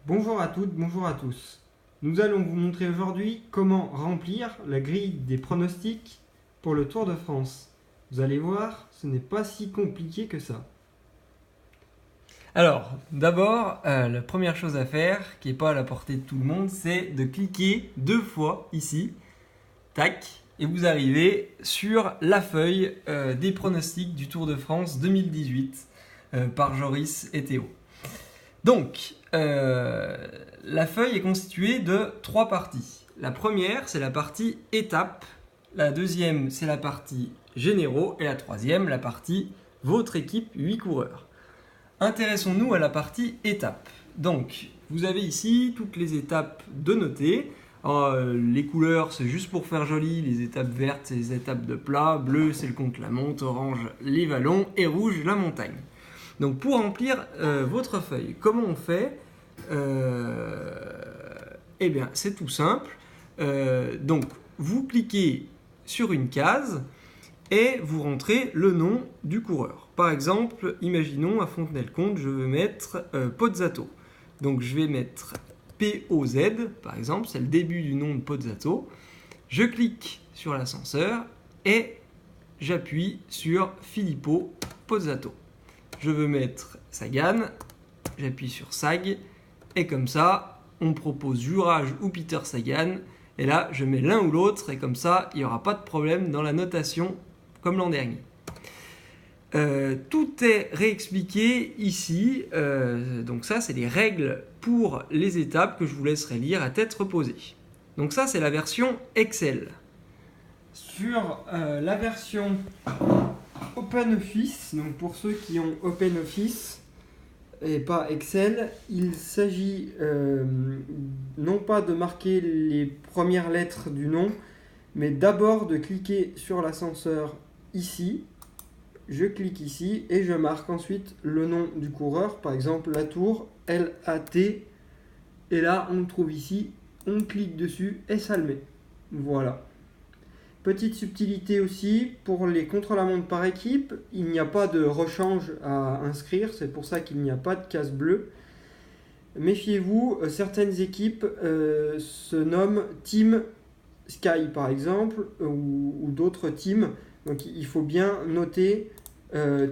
Bonjour à toutes, bonjour à tous. Nous allons vous montrer aujourd'hui comment remplir la grille des pronostics pour le Tour de France. Vous allez voir, ce n'est pas si compliqué que ça. Alors, d'abord, la première chose à faire, qui n'est pas à la portée de tout le monde, c'est de cliquer 2 fois ici, tac, et vous arrivez sur la feuille des pronostics du Tour de France 2018 par Joris et Théo. Donc, la feuille est constituée de 3 parties. La première, c'est la partie étape. La deuxième, c'est la partie généraux. Et la troisième, la partie votre équipe 8 coureurs. Intéressons-nous à la partie étape. Donc, vous avez ici toutes les étapes de noter. Les couleurs, c'est juste pour faire joli. Les étapes vertes, c'est les étapes de plat. Bleu, c'est le contre-la-montre. Orange, les vallons. Et rouge, la montagne. Donc, pour remplir votre feuille, comment on fait Eh bien, c'est tout simple. Donc, vous cliquez sur une case et vous rentrez le nom du coureur. Par exemple, imaginons à Fontenay-le-Comte, je veux mettre Pozzato. Donc je vais mettre POZ, par exemple, c'est le début du nom de Pozzato. Je clique sur l'ascenseur et j'appuie sur Filippo Pozzato. Je veux mettre Sagan, j'appuie sur Sag, et comme ça, on propose Juraj ou Peter Sagan. Et là, je mets l'un ou l'autre, et comme ça, il n'y aura pas de problème dans la notation comme l'an dernier. Tout est réexpliqué ici. Donc ça, c'est les règles pour les étapes que je vous laisserai lire à tête reposée. Donc ça, c'est la version Excel. Sur la version OpenOffice, donc pour ceux qui ont OpenOffice et pas Excel, il s'agit non pas de marquer les premières lettres du nom, mais d'abord de cliquer sur l'ascenseur ici. Je clique ici et je marque ensuite le nom du coureur, par exemple Latour, L-A-T, et là on le trouve ici, on clique dessus et ça le met. Voilà. Petite subtilité aussi, pour les contre-la-montre par équipe, il n'y a pas de rechange à inscrire, c'est pour ça qu'il n'y a pas de case bleue. Méfiez-vous, certaines équipes se nomment Team Sky par exemple, ou d'autres teams, donc il faut bien noter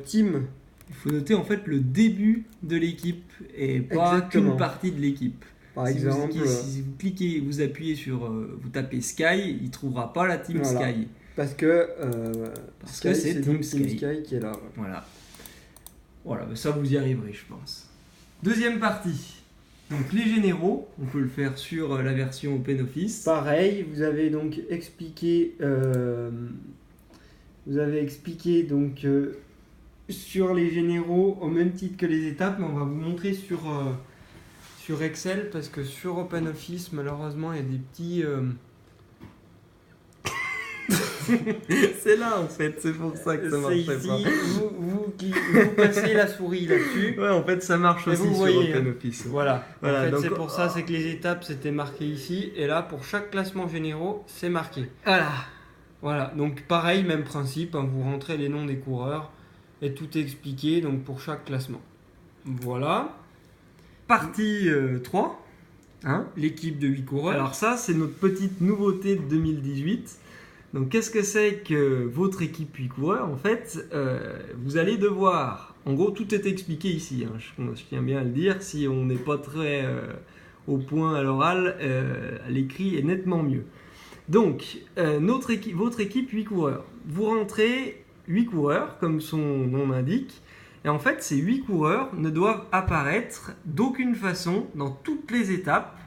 Team. Il faut noter en fait le début de l'équipe et pas qu'une partie de l'équipe. Par exemple, si vous cliquez, vous appuyez sur, vous tapez Sky, il ne trouvera pas la Team voilà. Sky. Parce que c'est Team Sky qui est là. Voilà, ça vous y arriverez, je pense. Deuxième partie. Donc les généraux, on peut le faire sur la version OpenOffice. Pareil, vous avez donc expliqué, donc sur les généraux au même titre que les étapes, mais on va vous montrer sur Excel parce que sur OpenOffice, malheureusement, il y a des petits. C'est là en fait, c'est pour ça que ça marche pas. Vous passez la souris là-dessus. Ouais, en fait, ça marche aussi sur OpenOffice. Voilà. En fait, donc, c'est pour ça, c'est que les étapes c'était marqué ici, et là pour chaque classement généraux, c'est marqué. Voilà. Donc pareil, même principe. Hein, vous rentrez les noms des coureurs et tout est expliqué. Donc pour chaque classement. Voilà. Partie 3. L'équipe de 8 coureurs. Alors ça, c'est notre petite nouveauté de 2018. Donc qu'est-ce que c'est que votre équipe 8 coureurs? En fait, vous allez devoir... En gros, tout est expliqué ici. Je tiens bien à le dire. Si on n'est pas très au point à l'oral, l'écrit est nettement mieux. Donc, votre équipe 8 coureurs. Vous rentrez 8 coureurs, comme son nom l'indique. Et en fait, ces 8 coureurs ne doivent apparaître d'aucune façon dans toutes les étapes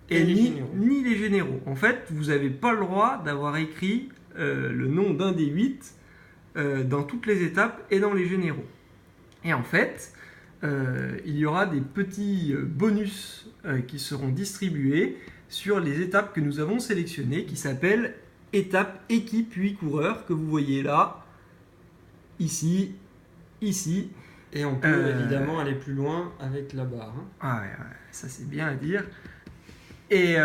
ni les généraux. En fait, vous n'avez pas le droit d'avoir écrit le nom d'un des 8 dans toutes les étapes et dans les généraux. Et en fait, il y aura des petits bonus qui seront distribués sur les étapes que nous avons sélectionnées, qui s'appellent étape équipe 8 coureurs, que vous voyez là, ici. Et on peut évidemment aller plus loin avec la barre. Ouais, ça c'est bien à dire. Et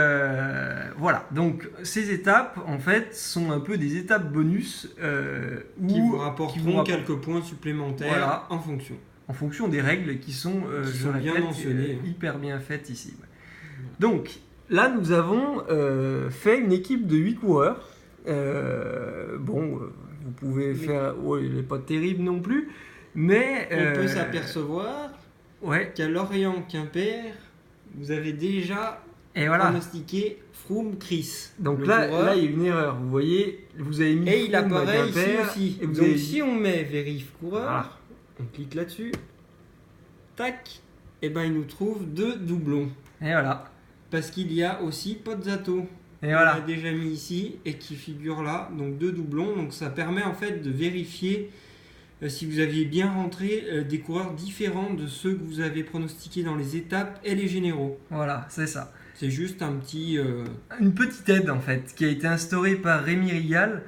voilà, donc ces étapes en fait sont un peu des étapes bonus qui vous rapporteront quelques points supplémentaires en fonction. en fonction des règles qui sont, Qui je sont bien répète, mentionnées. hyper bien faites ici. Ouais. Donc là, nous avons fait une équipe de 8 coureurs. Vous pouvez faire... Ouais, il n'est pas terrible non plus, mais... On peut s'apercevoir Ouais, qu'à Lorient-Quimper, vous avez déjà et voilà. pronostiqué Froome-Chris. Donc le là, coureur. il y a une erreur. Vous voyez, vous avez mis Et il Froome à apparaît ici Quimper, aussi. et vous Donc avez... si on met vérif coureur, Voilà. on clique là-dessus, tac, et ben il nous trouve 2 doublons. Et voilà. Parce qu'il y a aussi Pozzato. Et On voilà. l'a déjà mis ici et qui figure là, donc 2 doublons. Donc ça permet en fait de vérifier si vous aviez bien rentré des coureurs différents de ceux que vous avez pronostiqués dans les étapes et les généraux. Voilà, c'est ça. C'est juste un petit... Une petite aide en fait, qui a été instaurée par Rémi Rigal,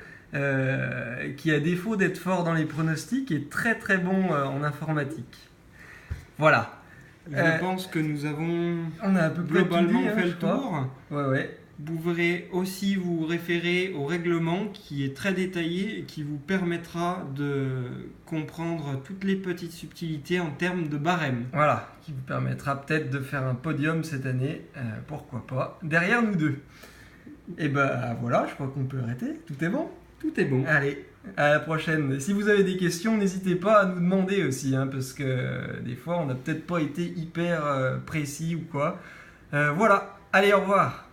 qui à défaut d'être fort dans les pronostics est très très bon en informatique. Voilà. Je pense que nous avons On a à peu près globalement tout dit, fait je le crois. tour. Ouais. Vous pourrez aussi vous référer au règlement qui est très détaillé et qui vous permettra de comprendre toutes les petites subtilités en termes de barème. Voilà, qui vous permettra peut-être de faire un podium cette année, pourquoi pas, derrière nous deux. Et ben voilà, je crois qu'on peut arrêter, tout est bon. Tout est bon. Allez, à la prochaine. Si vous avez des questions, n'hésitez pas à nous demander aussi, hein, parce que des fois on n'a peut-être pas été hyper précis ou quoi. Voilà, allez, au revoir.